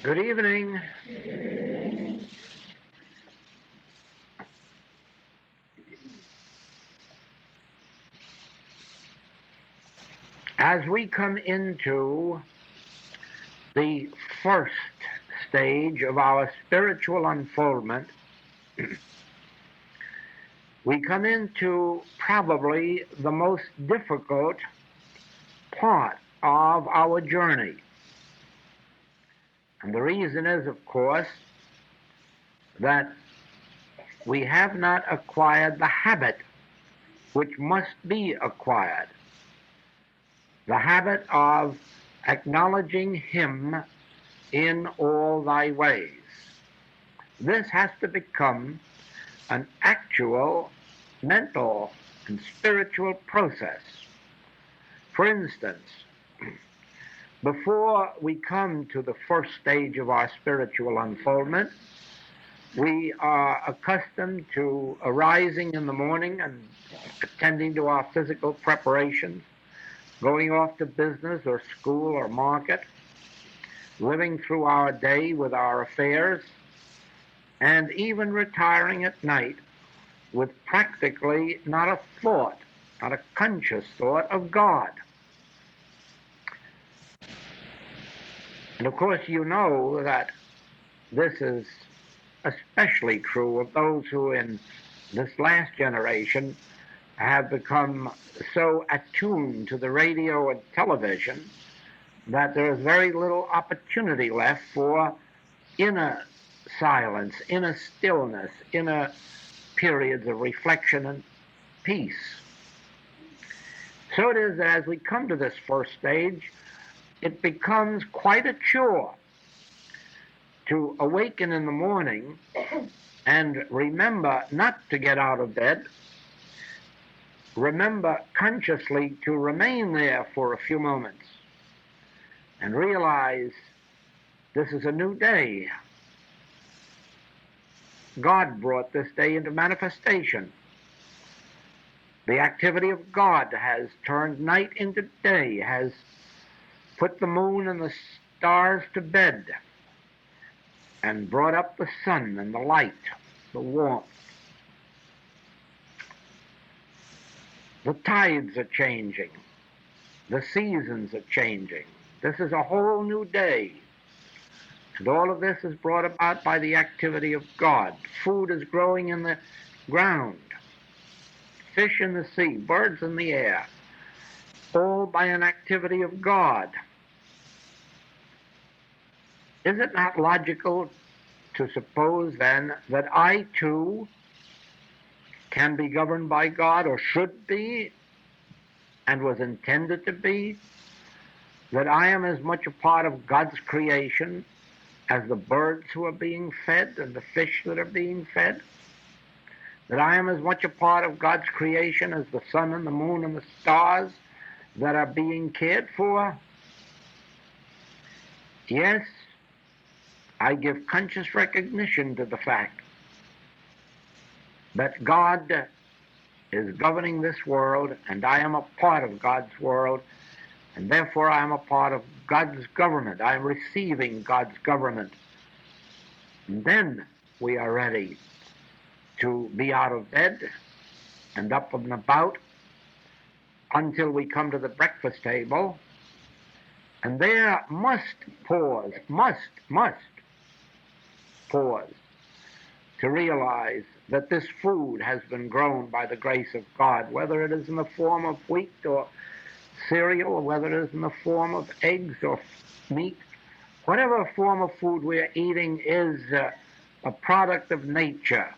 Good evening. As we come into the first stage of our spiritual unfoldment, we come into probably the most difficult part of our journey. And the reason is, of course, that we have not acquired the habit which must be acquired, the habit of acknowledging Him in all thy ways. This has to become an actual mental and spiritual process. For instance, before we come to the first stage of our spiritual unfoldment, we are accustomed to arising in the morning and attending to our physical preparations, going off to business or school or market, living through our day with our affairs, and even retiring at night with practically not a thought, not a conscious thought of God. And of course, you know that this is especially true of those who in this last generation have become so attuned to the radio and television that there is very little opportunity left for inner silence, inner stillness, inner periods of reflection and peace. So it is that as we come to this first stage, it becomes quite a chore to awaken in the morning and remember not to get out of bed, remember consciously to remain there for a few moments and realize this is a new day. God brought this day into manifestation. The activity of God has turned night into day, has put the moon and the stars to bed, and brought up the sun and the light, the warmth. The tides are changing. The seasons are changing. This is a whole new day. And all of this is brought about by the activity of God. Food is growing in the ground, fish in the sea, birds in the air, all by an activity of God. Is it not logical to suppose then that I too can be governed by God, or should be, and was intended to be? That I am as much a part of God's creation as the birds who are being fed and the fish that are being fed? That I am as much a part of God's creation as the sun and the moon and the stars that are being cared for? Yes, I give conscious recognition to the fact that God is governing this world, and I am a part of God's world, and therefore I am a part of God's government. I am receiving God's government. And then we are ready to be out of bed and up and about until we come to the breakfast table. And there must pause to realize that this food has been grown by the grace of God, whether it is in the form of wheat or cereal, or whether it is in the form of eggs or meat. Whatever form of food we are eating is a product of nature.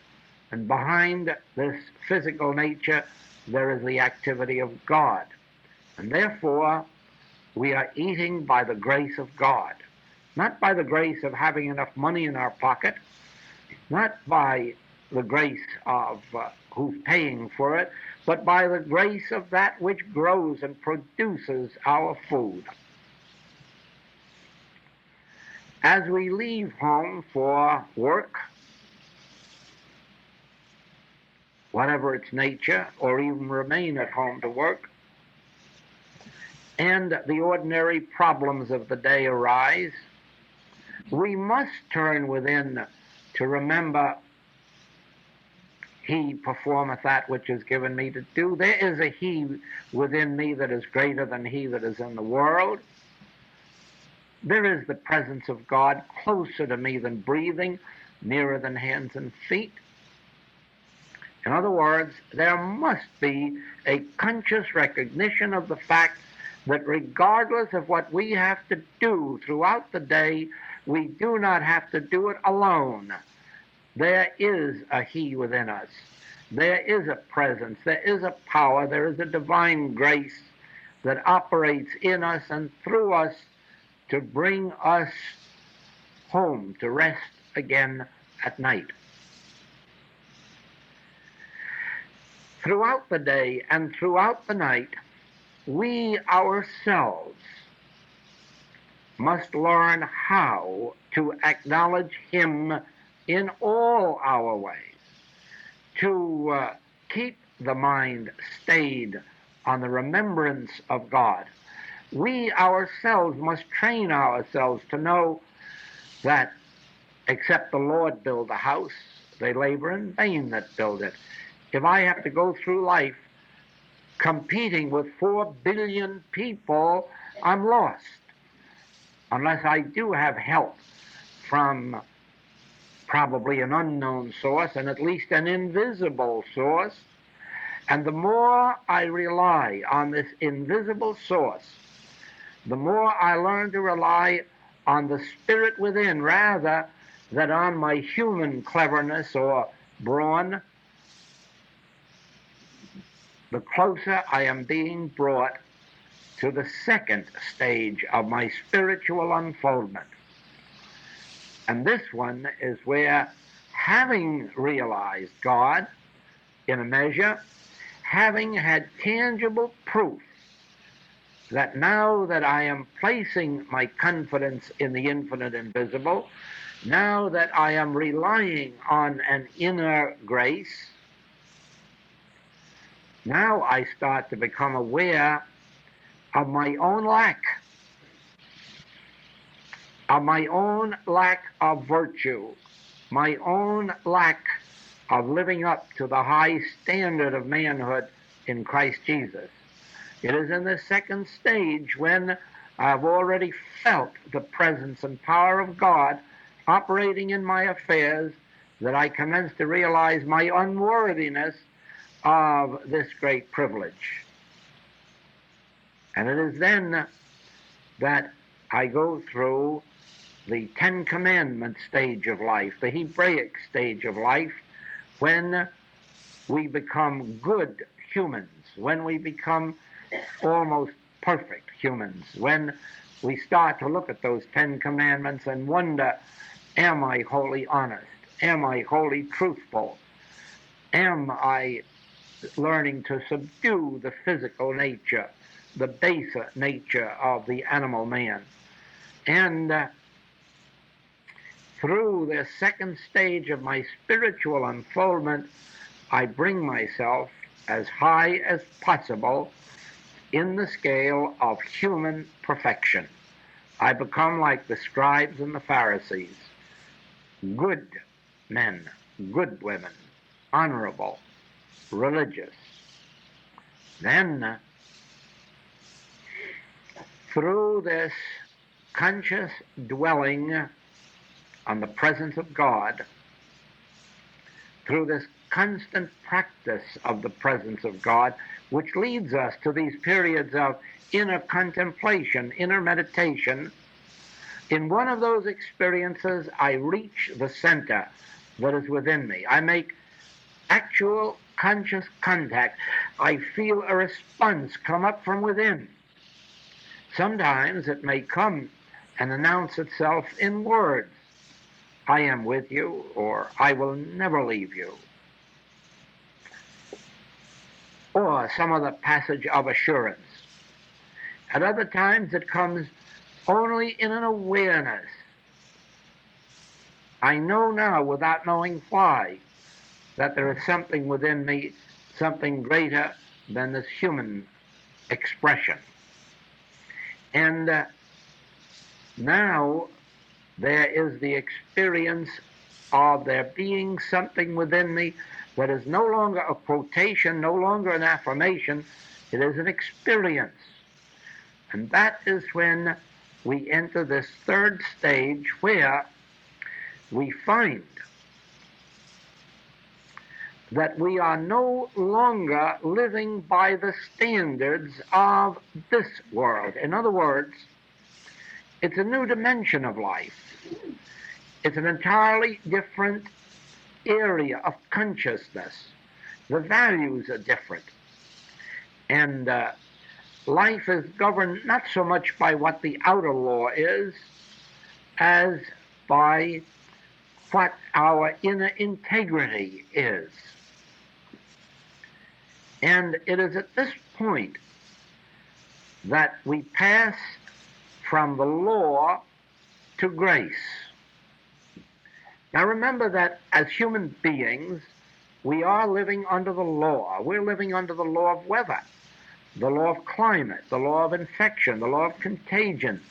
And behind this physical nature, there is the activity of God. And therefore, we are eating by the grace of God, not by the grace of having enough money in our pocket, not by the grace of who's paying for it, but by the grace of that which grows and produces our food. As we leave home for work, whatever its nature, or even remain at home to work, and the ordinary problems of the day arise, We must turn within to remember, He performeth that which is given me to do. There is a He within me that is greater than he that is in the world. There is the presence of God closer to me than breathing, nearer than hands and feet. In other words, there must be a conscious recognition of the fact that regardless of what we have to do throughout the day, we do not have to do it alone. There is a He within us. There is a presence, there is a power, there is a divine grace that operates in us and through us to bring us home, to rest again at night. Throughout the day and throughout the night, we ourselves must learn how to acknowledge Him in all our ways, to keep the mind stayed on the remembrance of God. We ourselves must train ourselves to know that except the Lord build a house, they labor in vain that build it. If I have to go through life competing with 4 billion people, I'm lost. Unless I do have help from probably an unknown source and at least an invisible source. And the more I rely on this invisible source, the more I learn to rely on the Spirit within rather than on my human cleverness or brawn, the closer I am being brought to the second stage of my spiritual unfoldment. And this one is where, having realized God in a measure, having had tangible proof that now that I am placing my confidence in the infinite invisible, now that I am relying on an inner grace, now I start to become aware of my own lack, of virtue, my own lack of living up to the high standard of manhood in Christ Jesus. It is in the second stage, when I've already felt the presence and power of God operating in my affairs, that I commence to realize my unworthiness of this great privilege. And it is then that I go through the 10 Commandments stage of life, the Hebraic stage of life, when we become good humans, when we become almost perfect humans, when we start to look at those 10 Commandments and wonder, am I wholly honest? Am I wholly truthful? Am I learning to subdue the physical nature, the baser nature of the animal man? And through this second stage of my spiritual unfoldment, I bring myself as high as possible in the scale of human perfection. I become like the scribes and the Pharisees, good men, good women, honorable, religious. Then, through this conscious dwelling on the presence of God, through this constant practice of the presence of God, which leads us to these periods of inner contemplation, inner meditation, in one of those experiences, I reach the center that is within me. I make actual conscious contact. I feel a response come up from within. Sometimes it may come and announce itself in words. I am with you, or I will never leave you. Or some other passage of assurance. At other times it comes only in an awareness. I know now, without knowing why, that there is something within me, something greater than this human expression. And now There is the experience of there being something within me that is no longer a quotation, no longer an affirmation. It is an experience. And that is when we enter this third stage where we find that we are no longer living by the standards of this world. In other words, it's a new dimension of life. It's an entirely different area of consciousness. The values are different. And life is governed not so much by what the outer law is as by what our inner integrity is. And it is at this point that we pass from the law to grace. Now remember that as human beings, we are living under the law. We're living under the law of weather, the law of climate, the law of infection, the law of contagion.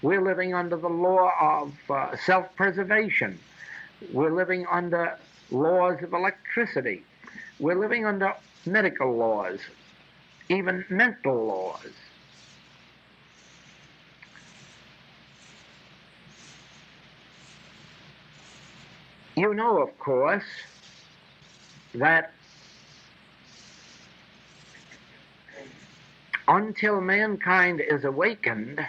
We're living under the law of self-preservation. We're living under laws of electricity. We're living under medical laws, even mental laws. You know, of course, that until mankind is awakened,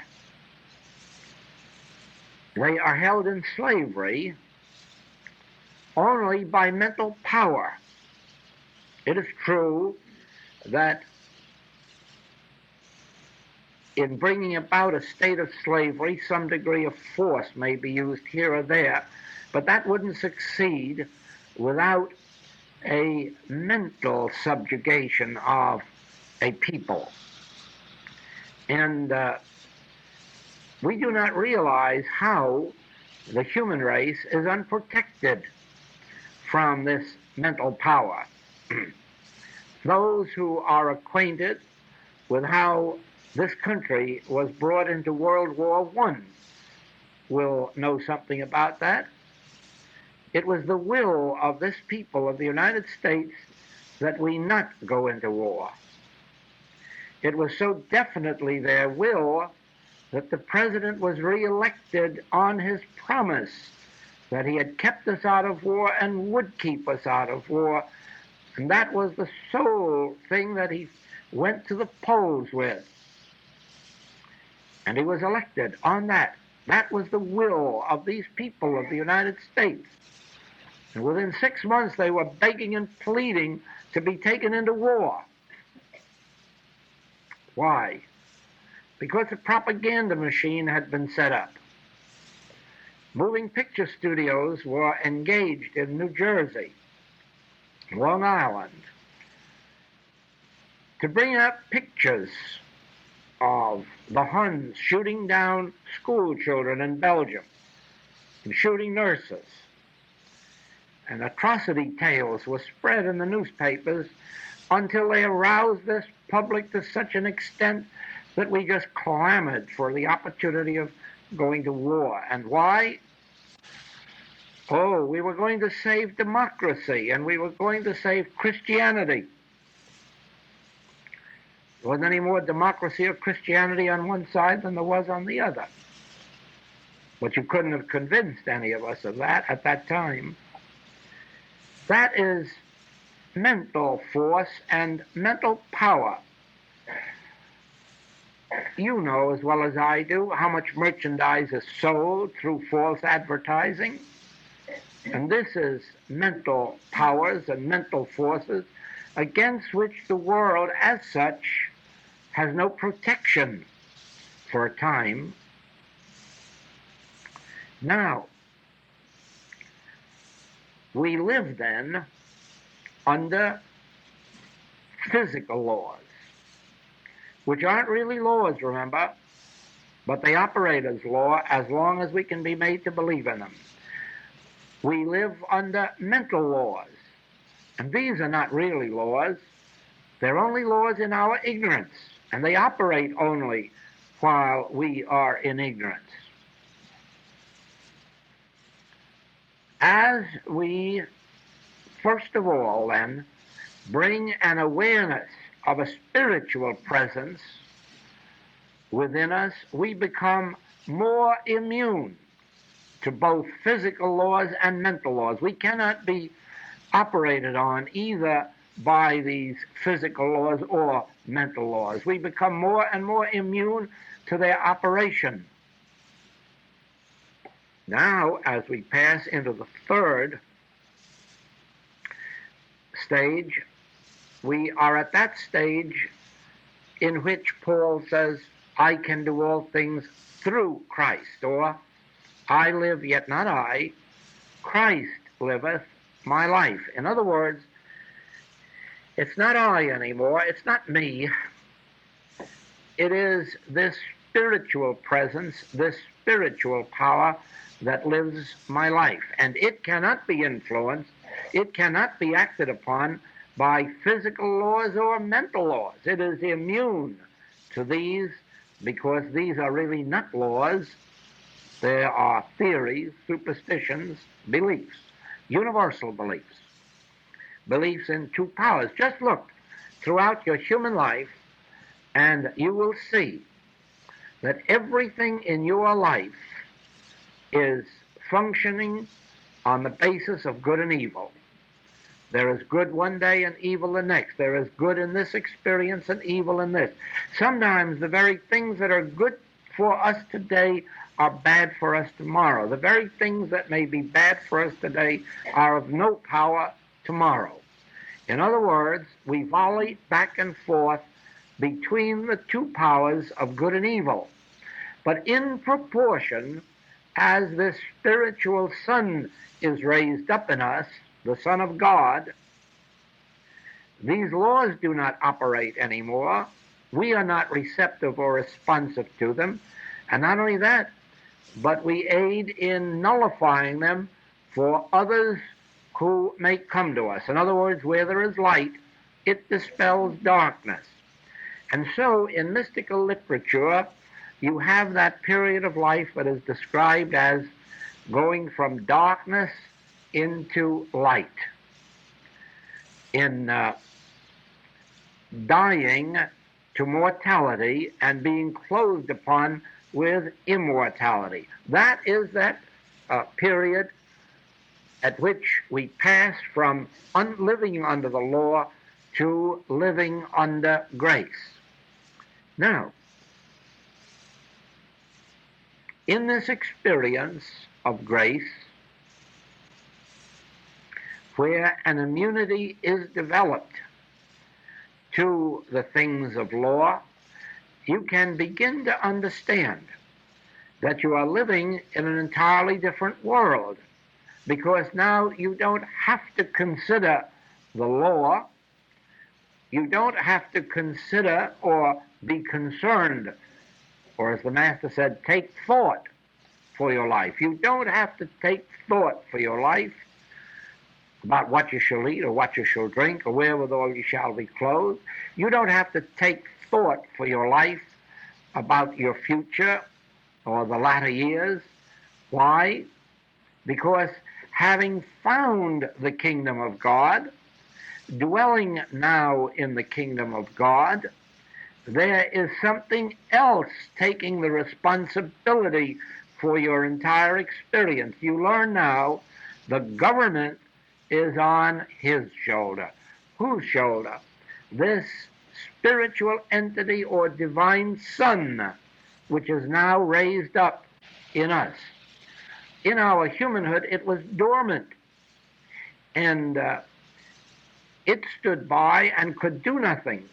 they are held in slavery only by mental power. It is true that in bringing about a state of slavery, some degree of force may be used here or there, but that wouldn't succeed without a mental subjugation of a people. And we do not realize how the human race is unprotected from this mental power. Those who are acquainted with how this country was brought into World War I will know something about that. It was the will of this people of the United States that we not go into war. It was so definitely their will that the president was reelected on his promise that he had kept us out of war and would keep us out of war. And that was the sole thing that he went to the polls with. And he was elected on that. That was the will of these people of the United States. And within 6 months, they were begging and pleading to be taken into war. Why? Because a propaganda machine had been set up. Moving picture studios were engaged in New Jersey, Long Island, to bring out pictures of the Huns shooting down school children in Belgium and shooting nurses. And atrocity tales were spread in the newspapers until they aroused this public to such an extent that we just clamored for the opportunity of going to war. And why? Oh, we were going to save democracy, and we were going to save Christianity. There wasn't any more democracy or Christianity on one side than there was on the other. But you couldn't have convinced any of us of that at that time. That is mental force and mental power. You know as well as I do how much merchandise is sold through false advertising. And this is mental powers and mental forces against which the world as such has no protection for a time. Now, we live then under physical laws, which aren't really laws, remember, but they operate as law as long as we can be made to believe in them. We live under mental laws, and these are not really laws. They're only laws in our ignorance, and they operate only while we are in ignorance. As we, first of all, then, bring an awareness of a spiritual presence within us, we become more immune to both physical laws and mental laws. We cannot be operated on either by these physical laws or mental laws. We become more and more immune to their operation. Now, as we pass into the third stage, we are at that stage in which Paul says, I can do all things through Christ, or I live, yet not I, Christ liveth my life. In other words, it's not I anymore, it's not me. It is this spiritual presence, this spiritual power that lives my life. And it cannot be influenced, it cannot be acted upon by physical laws or mental laws. It is immune to these because these are really not laws. They are theories, superstitions, beliefs, universal beliefs, beliefs in two powers. Just look throughout your human life and you will see that everything in your life is functioning on the basis of good and evil. There is good one day and evil the next. There is good in this experience and evil in this. Sometimes the very things that are good for us today are bad for us tomorrow. The very things that may be bad for us today are of no power tomorrow. In other words, we volley back and forth between the two powers of good and evil. But in proportion as this spiritual sun is raised up in us, the Son of God, these laws do not operate anymore. We are not receptive or responsive to them. And not only that, but we aid in nullifying them for others who may come to us. In other words, where there is light, it dispels darkness. And so in mystical literature, you have that period of life that is described as going from darkness into light, in dying to mortality and being clothed upon with immortality. That is that period at which we pass from living under the law to living under grace. Now, in this experience of grace, where an immunity is developed to the things of law, you can begin to understand that you are living in an entirely different world, because now you don't have to consider the law, you don't have to consider or be concerned, or as the Master said, take thought for your life. You don't have to take thought for your life about what you shall eat or what you shall drink or wherewithal you shall be clothed. You don't have to take thought for your life about your future or the latter years. Why? Because having found the kingdom of God, dwelling now in the kingdom of God, there is something else taking the responsibility for your entire experience. You learn now the government is on his shoulder. Whose shoulder? This spiritual entity or divine sun, which is now raised up in us. In our humanhood, it was dormant, and it stood by and could do nothing.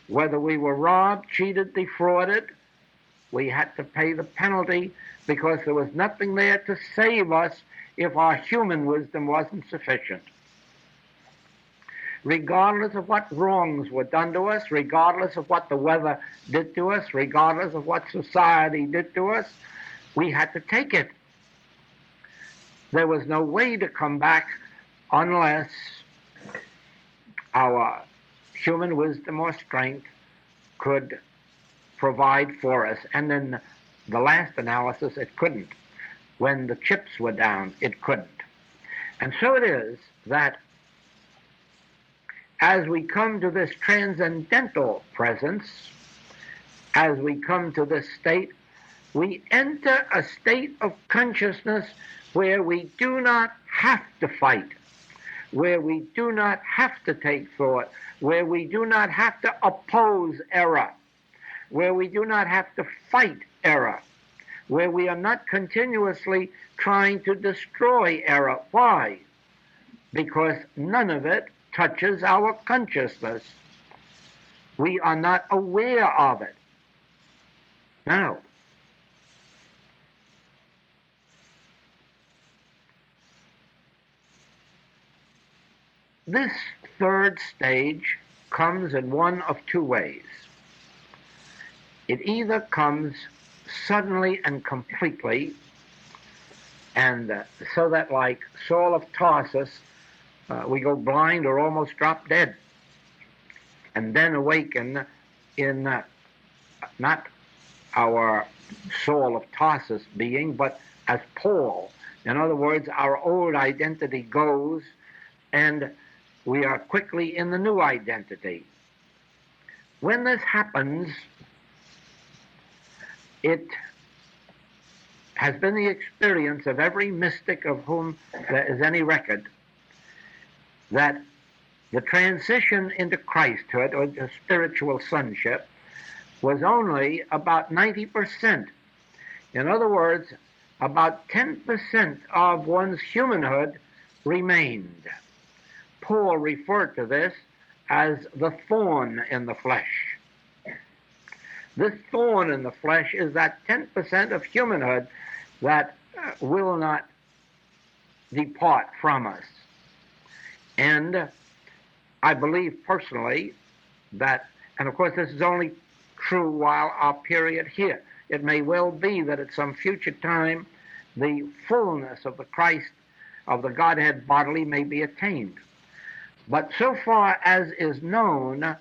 Whether we were robbed, cheated, defrauded, we had to pay the penalty because there was nothing there to save us if our human wisdom wasn't sufficient. Regardless of what wrongs were done to us, regardless of what the weather did to us, regardless of what society did to us, we had to take it. There was no way to come back unless our human wisdom or strength could provide for us. And then the last analysis, it couldn't. When the chips were down, it couldn't. And so it is that as we come to this transcendental presence, as we come to this state, we enter a state of consciousness where we do not have to fight, where we do not have to take thought, where we do not have to oppose error, where we do not have to fight error, where we are not continuously trying to destroy error. Why? Because none of it touches our consciousness. We are not aware of it. Now, this third stage comes in one of two ways. It either comes suddenly and completely, and so that like Saul of Tarsus, we go blind or almost drop dead, and then awaken in not our Saul of Tarsus being, but as Paul. In other words, our old identity goes, and we are quickly in the new identity. When this happens, it has been the experience of every mystic of whom there is any record that the transition into Christhood or to spiritual sonship was only about 90%. In other words, about 10% of one's humanhood remained. Paul referred to this as the thorn in the flesh. This thorn in the flesh is that 10% of humanhood that will not depart from us. And I believe personally that, and of course this is only true while our period here. It may well be that at some future time the fullness of the Christ, of the Godhead bodily, may be attained. But so far as is known,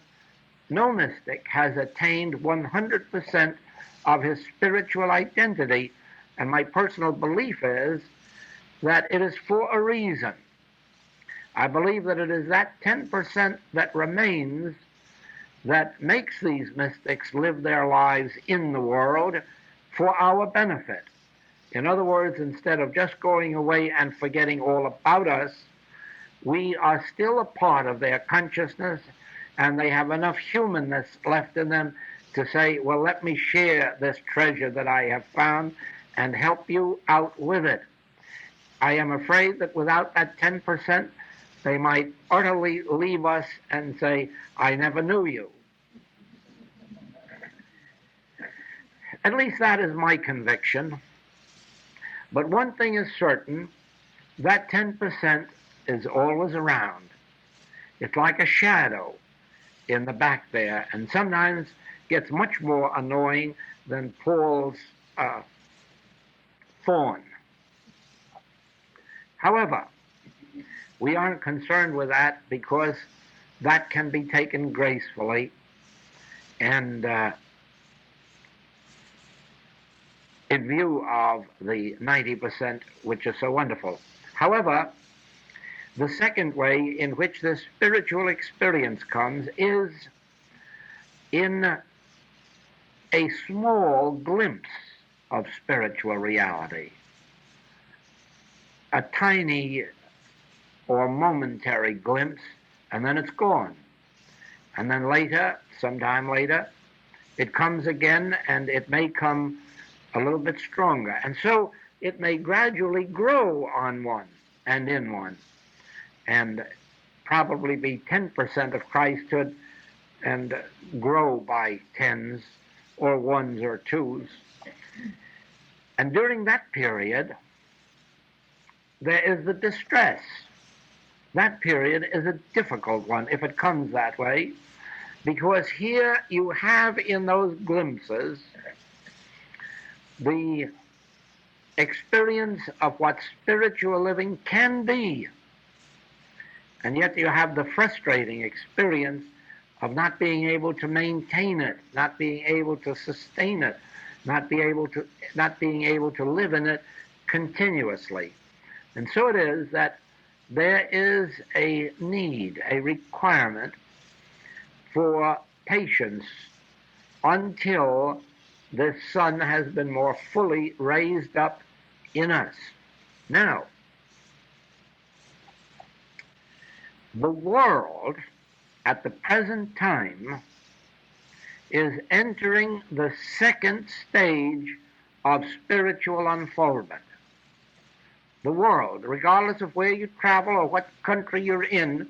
no mystic has attained 100% of his spiritual identity, and my personal belief is that it is for a reason. I believe that it is that 10% that remains that makes these mystics live their lives in the world for our benefit. In other words, instead of just going away and forgetting all about us, we are still a part of their consciousness, and they have enough humanness left in them to say, well, let me share this treasure that I have found and help you out with it. I am afraid that without that 10%, they might utterly leave us and say, I never knew you. At least that is my conviction. But one thing is certain, that 10% is always around. It's like a shadow in the back there, and sometimes gets much more annoying than Paul's thorn. However, we aren't concerned with that because that can be taken gracefully and in view of the 90% which is so wonderful. However, the second way in which this spiritual experience comes is in a small glimpse of spiritual reality, a tiny or momentary glimpse, and then it's gone. And then later, sometime later, it comes again, and it may come a little bit stronger. And so it may gradually grow on one and in one, and probably be 10% of Christhood and grow by tens or ones or twos. And during that period, there is the distress. That period is a difficult one if it comes that way, because here you have in those glimpses the experience of what spiritual living can be. And yet you have the frustrating experience of not being able to maintain it, not being able to sustain it, not being able to live in it continuously. And so it is that there is a need, a requirement for patience until the sun has been more fully raised up in us. Now, the world at the present time is entering the second stage of spiritual unfoldment. The world, regardless of where you travel or what country you're in,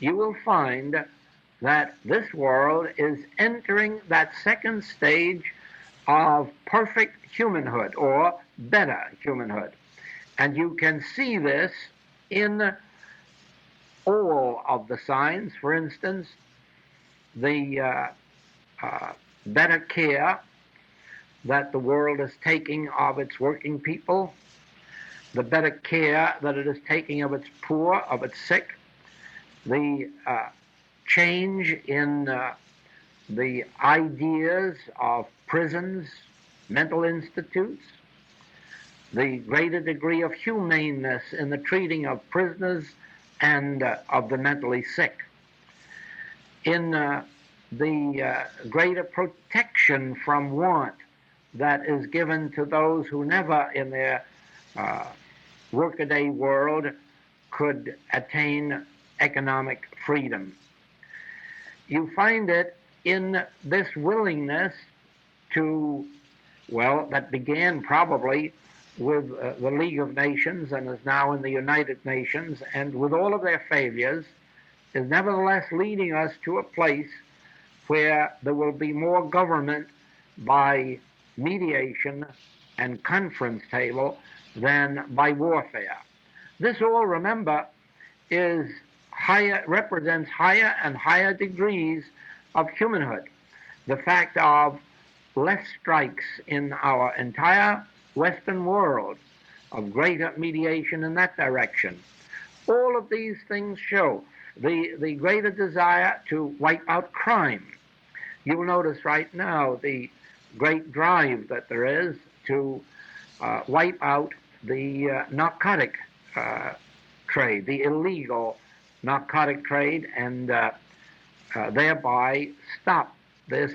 you will find that this world is entering that second stage of perfect humanhood or better humanhood. And you can see this in all of the signs. For instance, the better care that the world is taking of its working people, the better care that it is taking of its poor, of its sick, the change in the ideas of prisons, mental institutes, the greater degree of humaneness in the treating of prisoners and of the mentally sick, in the greater protection from want that is given to those who never in their workaday world could attain economic freedom. You find it in this willingness to, well, that began probably with the League of Nations and is now in the United Nations, and with all of their failures, is nevertheless leading us to a place where there will be more government by mediation and conference table than by warfare. This all, remember, is represents higher and higher degrees of humanhood. The fact of less strikes in our entire Western world, of greater mediation in that direction. All of these things show the greater desire to wipe out crime. You'll notice right now the great drive that there is to wipe out the narcotic trade, the illegal narcotic trade, and thereby stop this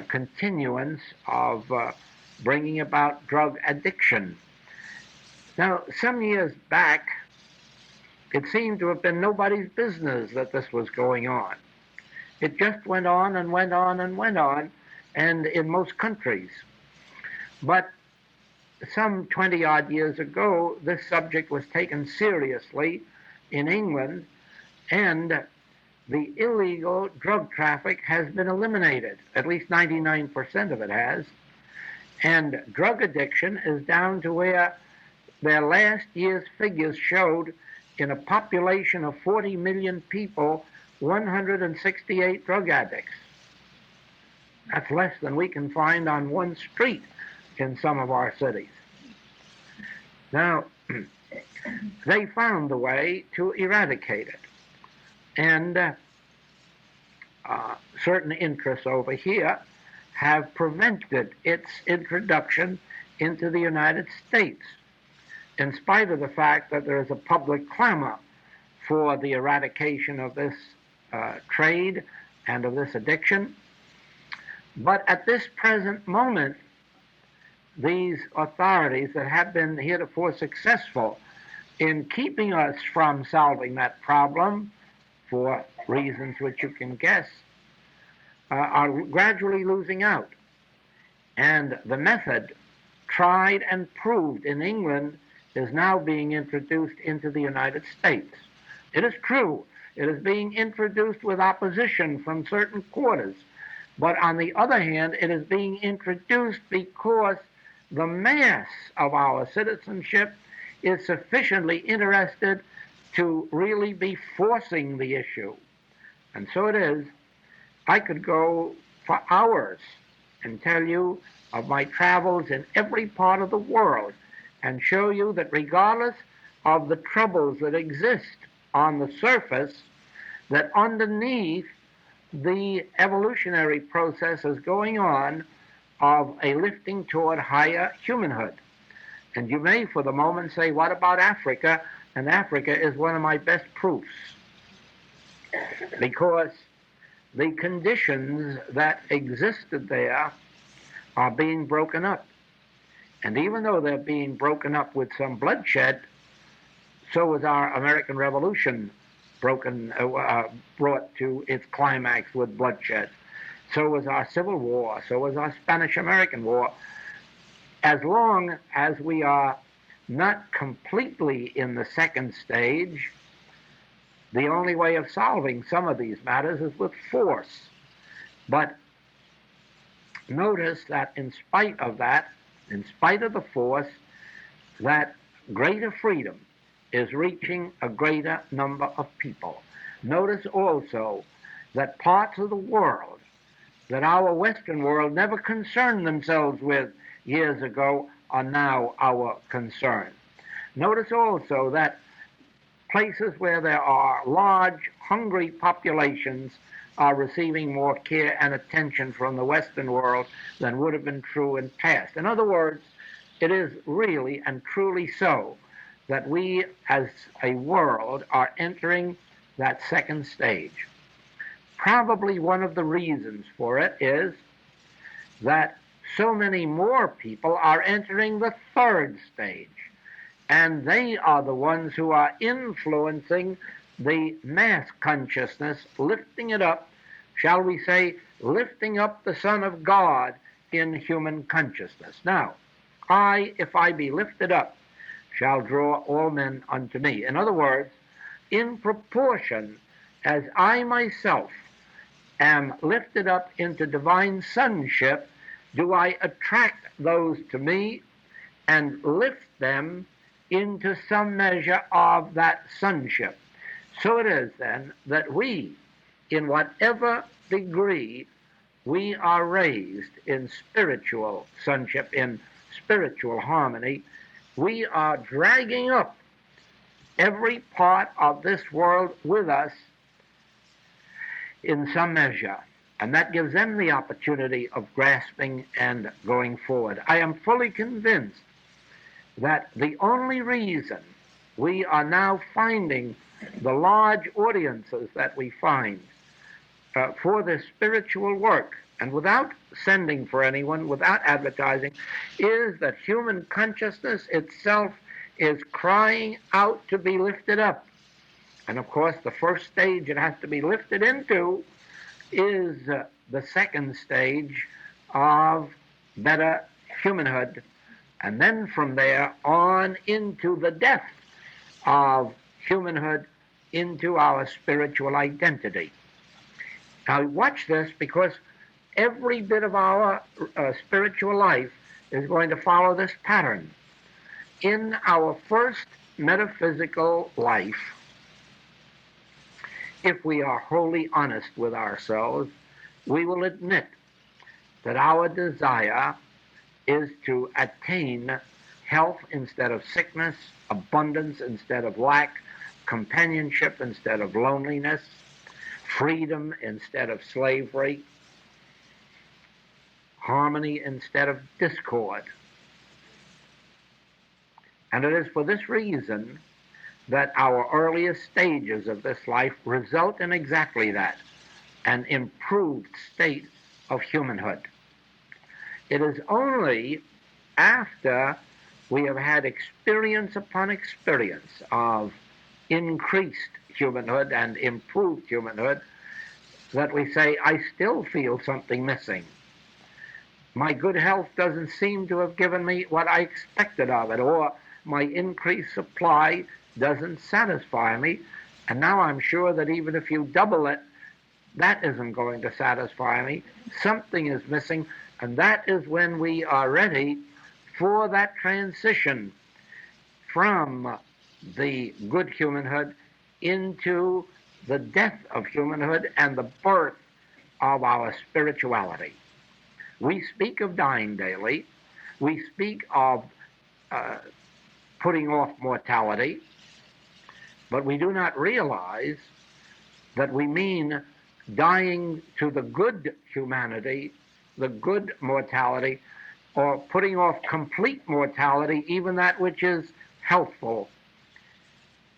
continuance of bringing about drug addiction. Now, some years back, it seemed to have been nobody's business that this was going on. It just went on and went on and went on, and in most countries. But some 20-odd years ago, this subject was taken seriously in England, and the illegal drug traffic has been eliminated. At least 99% of it has. And drug addiction is down to where their last year's figures showed, in a population of 40 million people, 168 drug addicts. That's less than we can find on one street in some of our cities. Now, they found the way to eradicate it. And certain interests over here have prevented its introduction into the United States, in spite of the fact that there is a public clamor for the eradication of this trade and of this addiction. But at this present moment, these authorities that have been heretofore successful in keeping us from solving that problem, for reasons which you can guess, are gradually losing out. And the method tried and proved in England is now being introduced into the United States. It is true, it is being introduced with opposition from certain quarters, but on the other hand, it is being introduced because the mass of our citizenship is sufficiently interested to really be forcing the issue. And so it is. I could go for hours and tell you of my travels in every part of the world and show you that regardless of the troubles that exist on the surface, that underneath the evolutionary process is going on of a lifting toward higher humanhood. And you may for the moment say, what about Africa? And Africa is one of my best proofs, because the conditions that existed there are being broken up. And even though they're being broken up with some bloodshed, so was our American Revolution brought to its climax with bloodshed. So was our Civil War. So was our Spanish-American War. As long as we are not completely in the second stage, the only way of solving some of these matters is with force. But notice that in spite of that, in spite of the force, that greater freedom is reaching a greater number of people. Notice also that parts of the world that our Western world never concerned themselves with years ago are now our concern. Notice also that places where there are large, hungry populations are receiving more care and attention from the Western world than would have been true in past. In other words, it is really and truly so that we as a world are entering that second stage. Probably one of the reasons for it is that so many more people are entering the third stage, and they are the ones who are influencing the mass consciousness, lifting it up, shall we say, lifting up the Son of God in human consciousness. Now, if I be lifted up, shall draw all men unto me. In other words, in proportion as I myself am lifted up into divine sonship, do I attract those to me and lift them into some measure of that sonship. So it is then that we, in whatever degree we are raised in spiritual sonship, in spiritual harmony, we are dragging up every part of this world with us in some measure. And that gives them the opportunity of grasping and going forward. I am fully convinced that the only reason we are now finding the large audiences that we find for this spiritual work, and without sending for anyone, without advertising, is that human consciousness itself is crying out to be lifted up. And of course, the first stage it has to be lifted into is the second stage of better humanhood, and then from there on into the depth of humanhood, into our spiritual identity. Now watch this, because every bit of our spiritual life is going to follow this pattern. In our first metaphysical life, if we are wholly honest with ourselves, we will admit that our desire is to attain health instead of sickness, abundance instead of lack, companionship instead of loneliness, freedom instead of slavery, harmony instead of discord. And it is for this reason that our earliest stages of this life result in exactly that, an improved state of humanhood. It is only after we have had experience upon experience of increased humanhood and improved humanhood that we say, I still feel something missing. My good health doesn't seem to have given me what I expected of it, or my increased supply doesn't satisfy me, and now I'm sure that even if you double it, that isn't going to satisfy me. Something is missing, and that is when we are ready for that transition from the good humanhood into the death of humanhood and the birth of our spirituality. We speak of dying daily. We speak of putting off mortality, but we do not realize that we mean dying to the good humanity, the good mortality, or putting off complete mortality, even that which is healthful.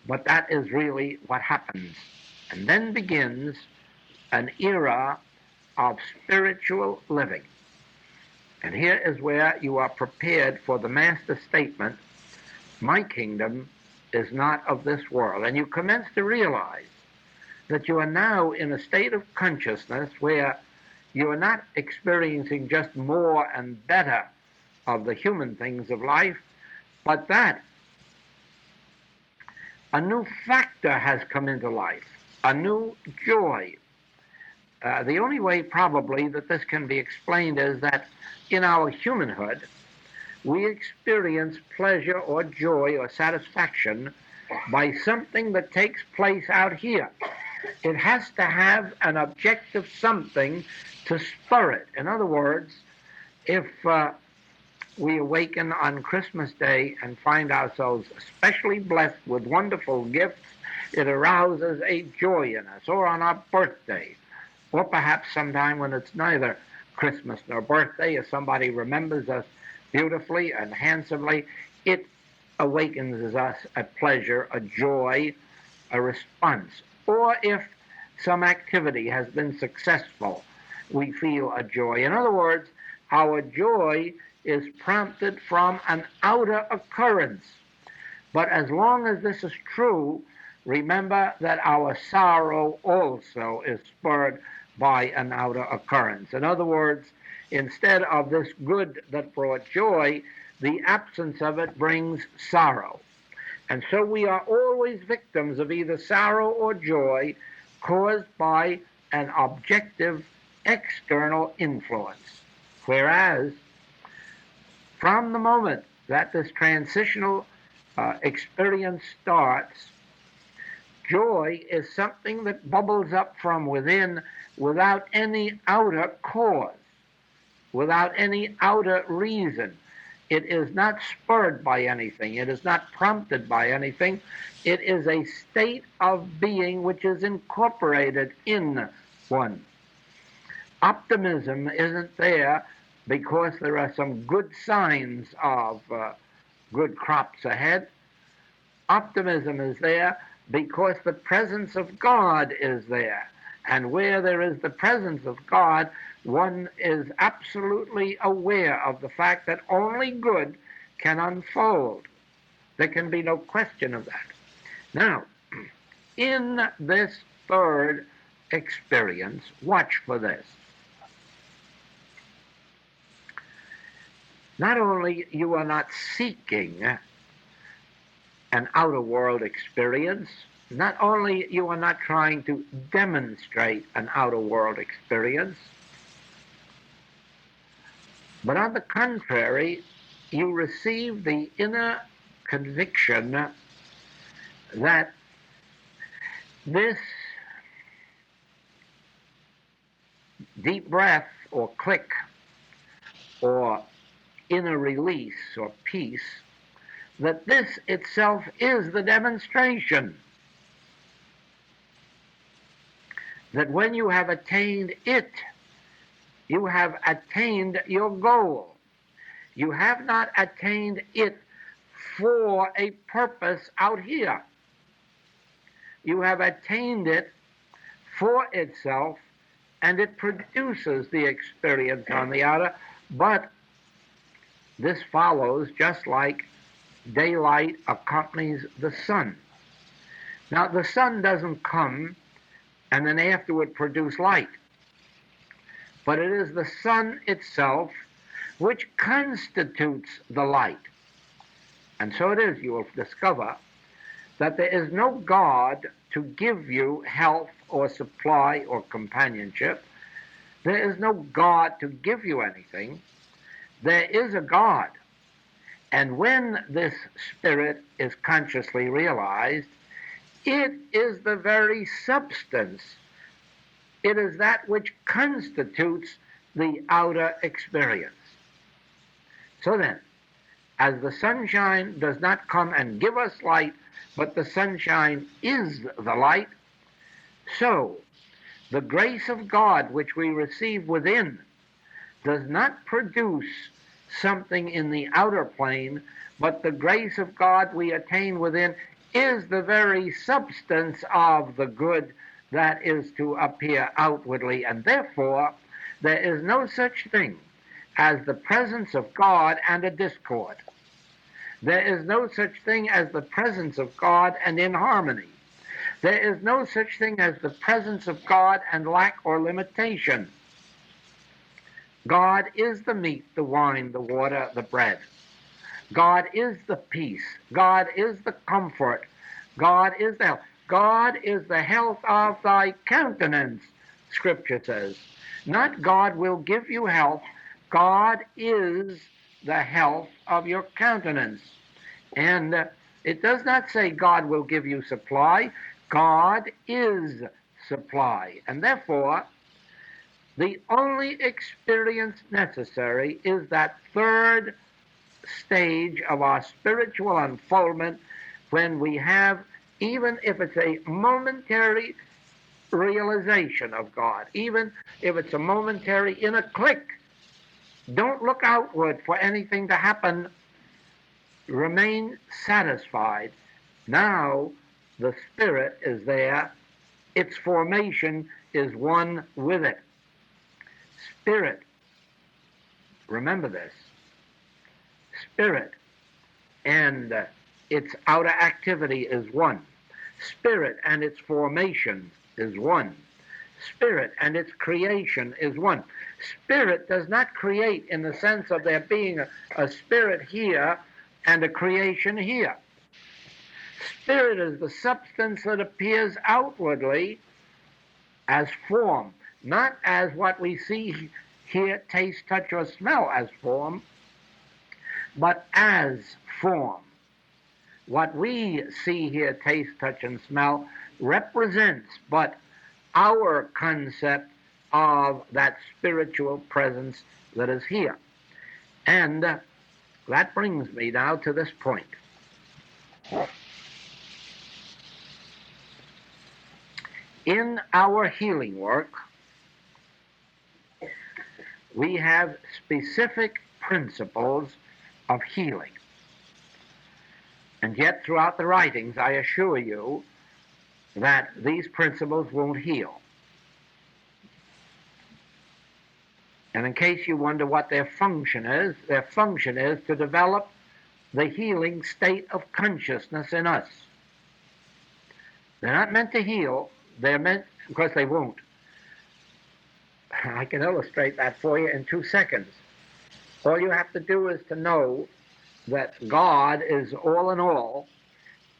But that is really what happens. And then begins an era of spiritual living. And here is where you are prepared for the master statement, my kingdom is not of this world. And you commence to realize that you are now in a state of consciousness where you are not experiencing just more and better of the human things of life, but that a new factor has come into life, a new joy. The only way probably that this can be explained is that in our humanhood, we experience pleasure or joy or satisfaction by something that takes place out here. It has to have an objective something to spur it. In other words, if we awaken on Christmas Day and find ourselves especially blessed with wonderful gifts, it arouses a joy in us. Or on our birthday, or perhaps sometime when it's neither Christmas nor birthday, if somebody remembers us beautifully and handsomely, it awakens us a pleasure, a joy, a response. Or if some activity has been successful, we feel a joy. In other words, our joy is prompted from an outer occurrence. But as long as this is true, remember that our sorrow also is spurred by an outer occurrence. In other words, instead of this good that brought joy, the absence of it brings sorrow. And so we are always victims of either sorrow or joy caused by an objective external influence. Whereas, from the moment that this transitional experience starts, joy is something that bubbles up from within without any outer cause, without any outer reason. It is not spurred by anything. It is not prompted by anything. It is a state of being which is incorporated in one. Optimism isn't there because there are some good signs of good crops ahead. Optimism is there because the presence of God is there. And where there is the presence of God, one is absolutely aware of the fact that only good can unfold. There can be no question of that. Now, in this third experience, watch for this. Not only you are not seeking an outer world experience, not only you are not trying to demonstrate an outer world experience, but on the contrary, you receive the inner conviction that this deep breath or click or inner release or peace, that this itself is the demonstration. That when you have attained it, you have attained your goal. You have not attained it for a purpose out here. You have attained it for itself, and it produces the experience on the outer, but this follows just like daylight accompanies the sun. Now, the sun doesn't come and then afterward produce light, but it is the sun itself which constitutes the light. And so it is, you will discover that there is no God to give you health or supply or companionship. There is no God to give you anything. There is a God. And when this spirit is consciously realized, it is the very substance. It is that which constitutes the outer experience. So then, as the sunshine does not come and give us light, but the sunshine is the light, so the grace of God which we receive within does not produce something in the outer plane, but the grace of God we attain within is the very substance of the good that is to appear outwardly, and therefore there is no such thing as the presence of God and a discord. There is no such thing as the presence of God and inharmony. There is no such thing as the presence of God and lack or limitation. God is the meat, the wine, the water, the bread. God is the peace. God is the comfort. God is the health. God is the health of thy countenance, Scripture says. Not God will give you health. God is the health of your countenance. And it does not say God will give you supply. God is supply. And therefore, the only experience necessary is that third stage of our spiritual unfoldment when we have, even if it's a momentary realization of God, even if it's a momentary in a click, don't look outward for anything to happen. Remain satisfied. Now the Spirit is there. Its formation is one with it. Spirit, remember this, Spirit and its outer activity is one. Spirit and its formation is one. Spirit and its creation is one. Spirit does not create in the sense of there being a spirit here and a creation here. Spirit is the substance that appears outwardly as form, not as what we see, hear, taste, touch, or smell as form, but as form. What we see, hear, taste, touch, and smell represents but our concept of that spiritual presence that is here. And that brings me now to this point. In our healing work, we have specific principles of healing. And yet, throughout the writings, I assure you that these principles won't heal. And in case you wonder what their function is to develop the healing state of consciousness in us. They're not meant to heal. They're meant, of course they won't. I can illustrate that for you in 2 seconds. All you have to do is to know that God is all in all,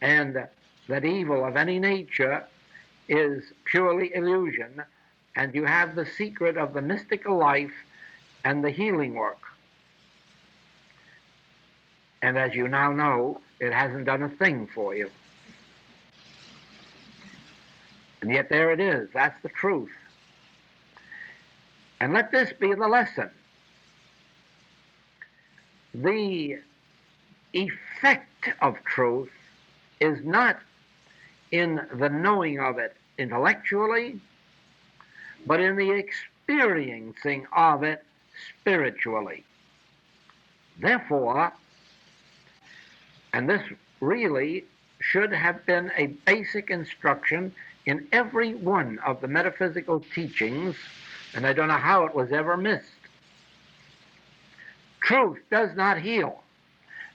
and that evil of any nature is purely illusion, and you have the secret of the mystical life and the healing work. And as you now know, it hasn't done a thing for you. And yet there it is. That's the truth. And let this be the lesson. The effect of truth is not in the knowing of it intellectually, but in the experiencing of it spiritually. Therefore, and this really should have been a basic instruction in every one of the metaphysical teachings, and I don't know how it was ever missed. Truth does not heal.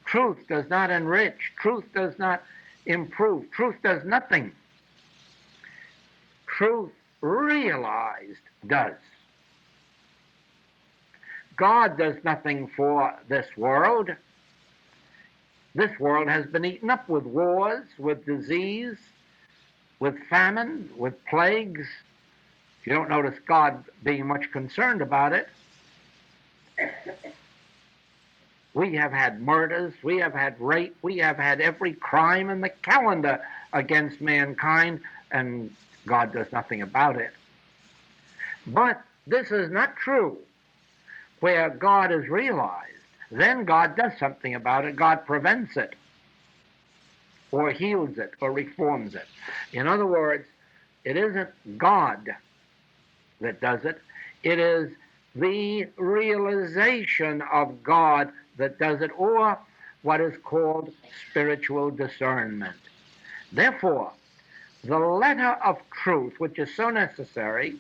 Truth does not enrich. Truth does not improve. Truth does nothing. Truth realized does. God does nothing for this world. This world has been eaten up with wars, with disease, with famine, with plagues. You don't notice God being much concerned about it. We have had murders, we have had rape, we have had every crime in the calendar against mankind, and God does nothing about it. But this is not true where God is realized. Then God does something about it. God prevents it, or heals it, or reforms it. In other words, it isn't God that does it. It is the realization of God that does it, or what is called spiritual discernment. Therefore, the letter of truth, which is so necessary,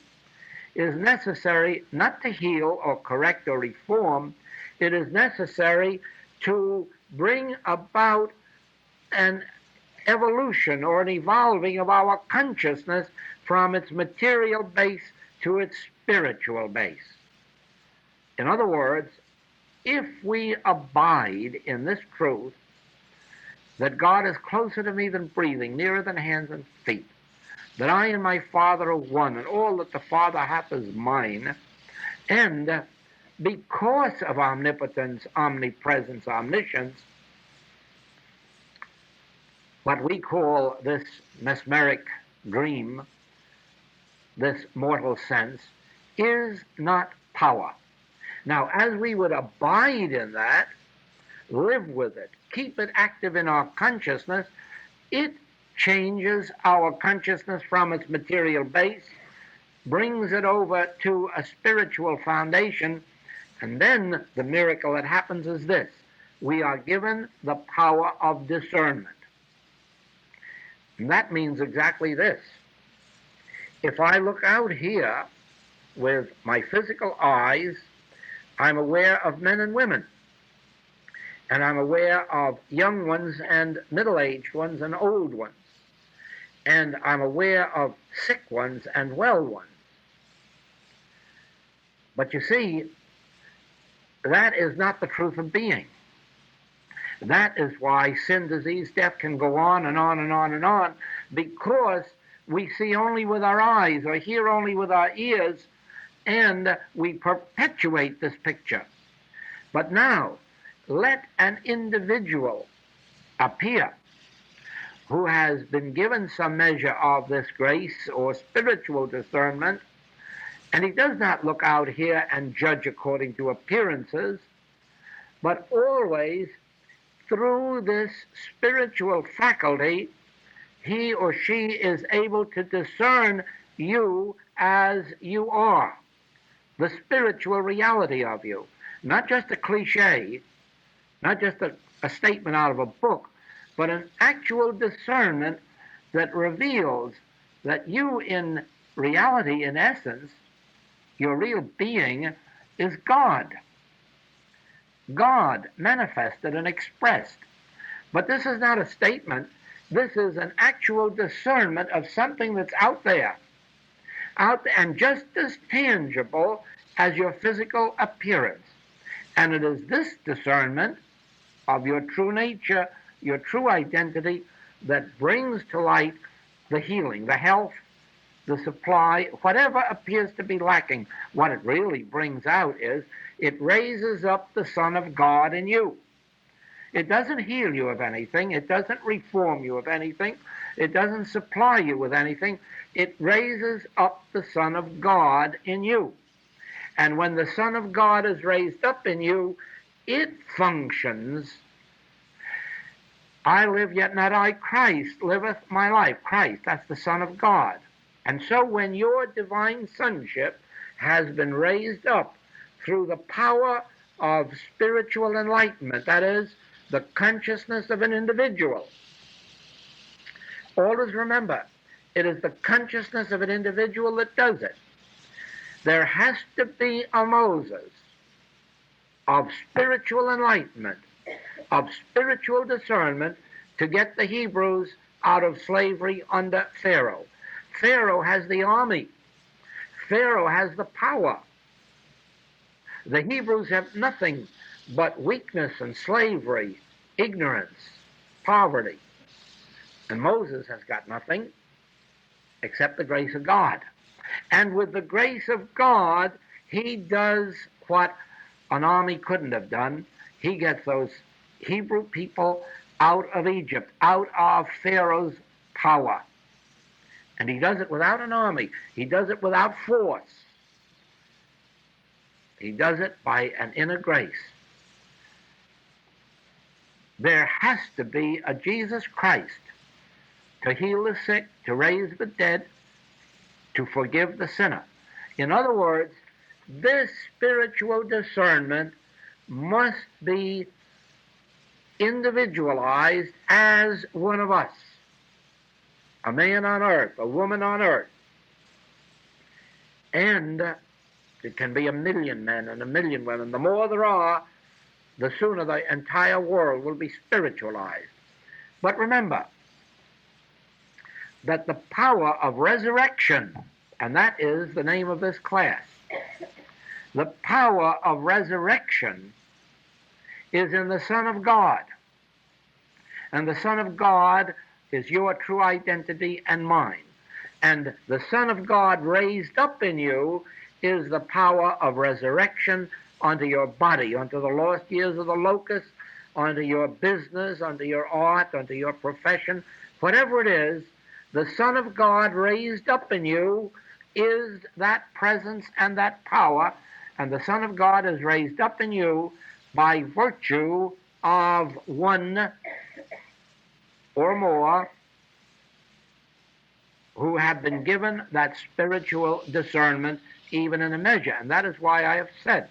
is necessary not to heal or correct or reform. It is necessary to bring about an evolution or an evolving of our consciousness from its material base to its spiritual base. In other words, if we abide in this truth that God is closer to me than breathing, nearer than hands and feet, that I and my Father are one, and all that the Father hath is mine, and because of omnipotence, omnipresence, omniscience, what we call this mesmeric dream, this mortal sense, is not power. Now, as we would abide in that, live with it, keep it active in our consciousness, it changes our consciousness from its material base, brings it over to a spiritual foundation, and then the miracle that happens is this: we are given the power of discernment. And that means exactly this. If I look out here with my physical eyes, I'm aware of men and women. And I'm aware of young ones and middle-aged ones and old ones. And I'm aware of sick ones and well ones. But you see, that is not the truth of being. That is why sin, disease, death can go on and on and on and on, because we see only with our eyes or hear only with our ears, and we perpetuate this picture. But now, let an individual appear who has been given some measure of this grace or spiritual discernment, and he does not look out here and judge according to appearances, but always through this spiritual faculty, he or she is able to discern you as you are, the spiritual reality of you, not just a cliche, not just a statement out of a book, but an actual discernment that reveals that you in reality, in essence, your real being is God. God manifested and expressed. But this is not a statement. This is an actual discernment of something that's out there and just as tangible as your physical appearance. And it is this discernment of your true nature, your true identity, that brings to light the healing, the health, the supply, whatever appears to be lacking. What it really brings out is it raises up the Son of God in you. It doesn't heal you of anything. It doesn't reform you of anything. It doesn't supply you with anything. It raises up the Son of God in you. And when the Son of God is raised up in you, it functions. I live, yet not I. Christ liveth my life. Christ, that's the Son of God. And so when your divine sonship has been raised up through the power of spiritual enlightenment, that is, the consciousness of an individual, always remember, it is the consciousness of an individual that does it. There has to be a Moses of spiritual enlightenment, of spiritual discernment, to get the Hebrews out of slavery under Pharaoh. Pharaoh has the army. Pharaoh has the power. The Hebrews have nothing but weakness and slavery, ignorance, poverty. And Moses has got nothing except the grace of God. And with the grace of God, he does what an army couldn't have done. He gets those Hebrew people out of Egypt, out of Pharaoh's power. And he does it without an army. He does it without force. He does it by an inner grace. There has to be a Jesus Christ to heal the sick, to raise the dead, to forgive the sinner. In other words, this spiritual discernment must be individualized as one of us. a man on earth, a woman on earth, and it can be 1,000,000 men and 1,000,000 women. The more there are, the sooner the entire world will be spiritualized. But remember that the power of resurrection, and that is the name of this class, the power of resurrection is in the Son of God. And the Son of God is your true identity and mine. And the Son of God raised up in you is the power of resurrection onto your body, onto the lost years of the locust, onto your business, onto your art, onto your profession, whatever it is. The Son of God raised up in you is that presence and that power, and the Son of God is raised up in you by virtue of one or more who have been given that spiritual discernment even in a measure. And that is why I have said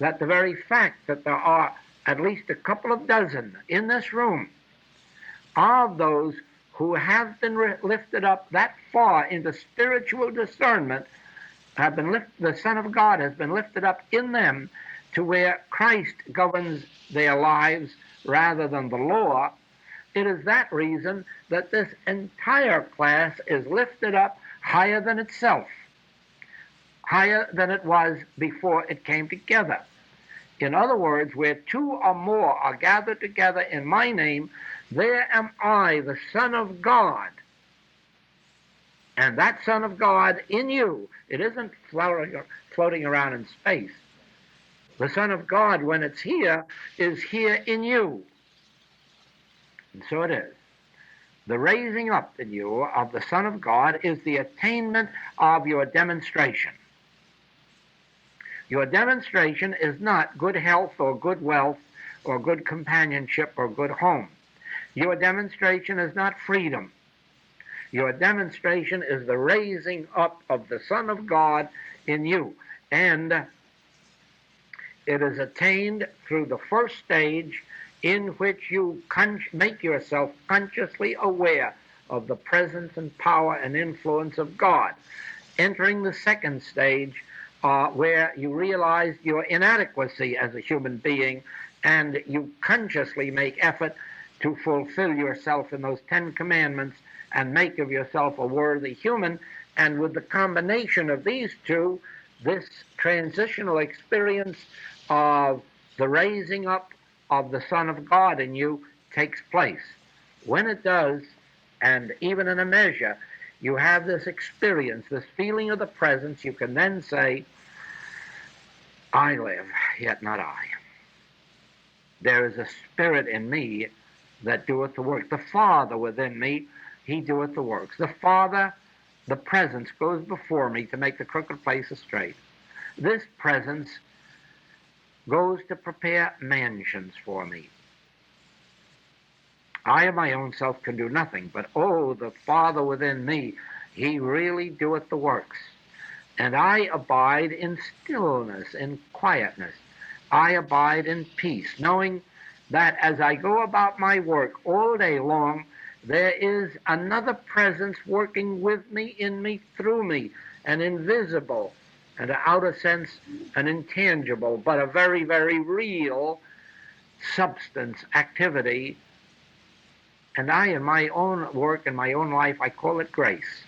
that the very fact that there are at least a couple of dozen in this room of those who have been lifted up that far into spiritual discernment, have been the Son of God has been lifted up in them to where Christ governs their lives rather than the law. It is that reason that this entire class is lifted up higher than itself, higher than it was before it came together. In other words, where two or more are gathered together in my name, there am I, the Son of God. And that Son of God in you, it isn't floating around in space. The Son of God, when it's here, is here in you. And so it is. The raising up in you of the Son of God is the attainment of your demonstration. Your demonstration is not good health or good wealth or good companionship or good home. Your demonstration is not freedom. Your demonstration is the raising up of the Son of God in you. And it is attained through the first stage, in which you make yourself consciously aware of the presence and power and influence of God. Entering the second stage, where you realize your inadequacy as a human being, and you consciously make effort to fulfill yourself in those 10 commandments and make of yourself a worthy human. And with the combination of these two, this transitional experience of the raising up of the Son of God in you takes place. When it does, and even in a measure, you have this experience, this feeling of the presence, you can then say, I live, yet not I. There is a spirit in me that doeth the work. The Father within me, he doeth the works. The Father, the presence, goes before me to make the crooked places straight. This presence goes to prepare mansions for me. I of my own self can do nothing, but oh, the Father within me, he really doeth the works. And I abide in stillness, in quietness. I abide in peace, knowing that as I go about my work all day long, there is another presence working with me, in me, through me, an invisible, and an outer sense, an intangible, but a very, very real substance, activity. And I, in my own work, in my own life, I call it grace.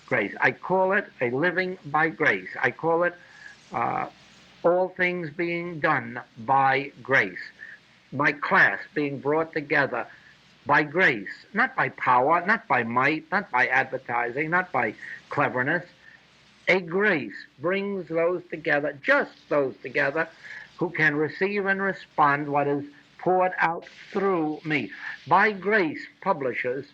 Grace. I call it a living by grace. I call it all things being done by grace. My class being brought together by grace, not by power, not by might, not by advertising, not by cleverness. A grace brings those together, just those together, who can receive and respond what is poured out through me. By grace, publishers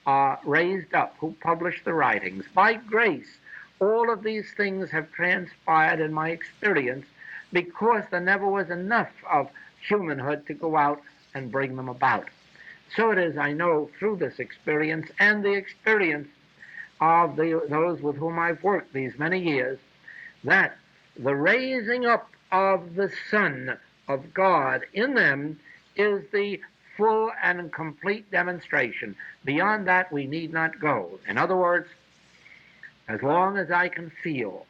are raised up who publish the writings. By grace, all of these things have transpired in my experience because there never was enough of humanhood to go out and bring them about. So it is, I know, through this experience and the experience of those with whom I've worked these many years, that the raising up of the Son of God in them is the full and complete demonstration. Beyond that, we need not go. In other words, as long as I can feel,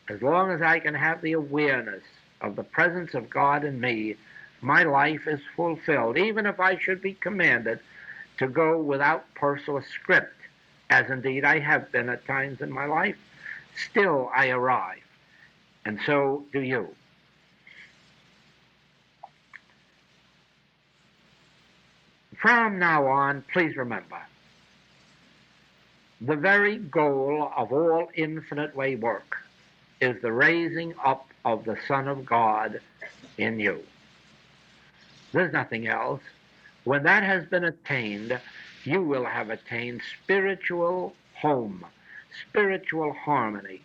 as long as I can have the awareness of the presence of God in me, my life is fulfilled, even if I should be commanded to go without purse or script, as indeed I have been at times in my life. Still I arrive, and so do you. From now on, please remember, the very goal of all infinite way work is the raising up of the Son of God in you. There's nothing else. When that has been attained, you will have attained spiritual home, spiritual harmony,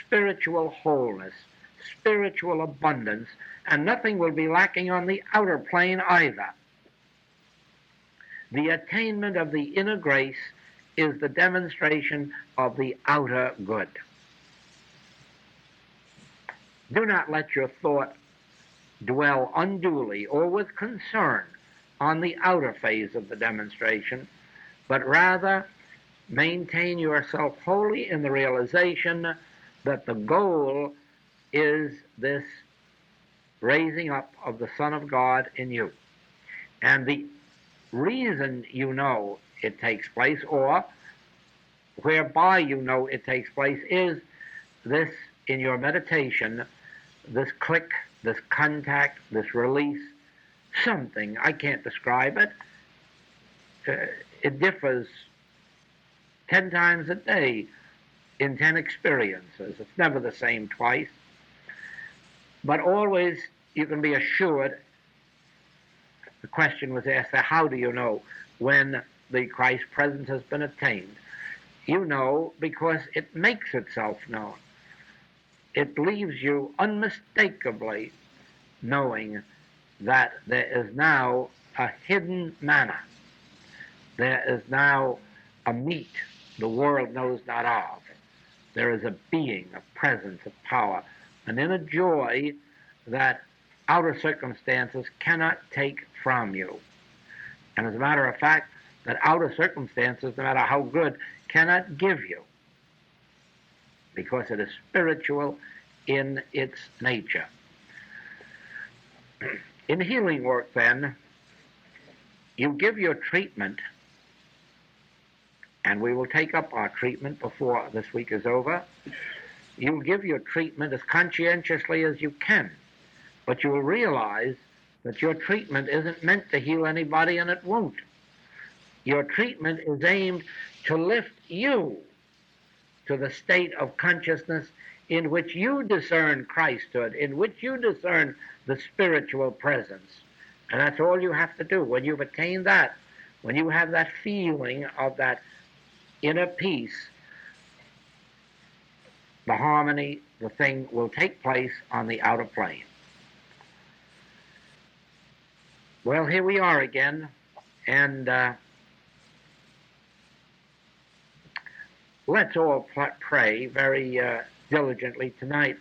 spiritual wholeness, spiritual abundance, and nothing will be lacking on the outer plane either. The attainment of the inner grace is the demonstration of the outer good. Do not let your thought dwell unduly or with concern on the outer phase of the demonstration, but rather maintain yourself wholly in the realization that the goal is this raising up of the Son of God in you. And the reason you know it takes place, or whereby you know it takes place, is this in your meditation, this click, this contact, this release, something, I can't describe it. It differs 10 times a day in 10 experiences. It's never the same twice. But always you can be assured. The question was asked, how do you know when the Christ presence has been attained? You know because it makes itself known. It leaves you unmistakably knowing that there is now a hidden manna. There is now a meat the world knows not of. There is a being, a presence, a power, an inner joy that outer circumstances cannot take from you. And as a matter of fact, that outer circumstances, no matter how good, cannot give you, because it is spiritual in its nature. In healing work, then, you give your treatment, and we will take up our treatment before this week is over. You'll give your treatment as conscientiously as you can, but you will realize that your treatment isn't meant to heal anybody, and it won't. Your treatment is aimed to lift you to the state of consciousness in which you discern Christhood, in which you discern the spiritual presence. And that's all you have to do. When you've attained that, when you have that feeling of that inner peace, the harmony, the thing will take place on the outer plane. Well, here we are again, and let's all pray very diligently tonight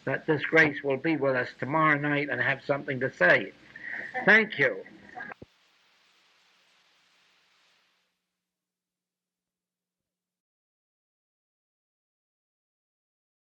that this grace will be with us tomorrow night and have something to say. Thank you.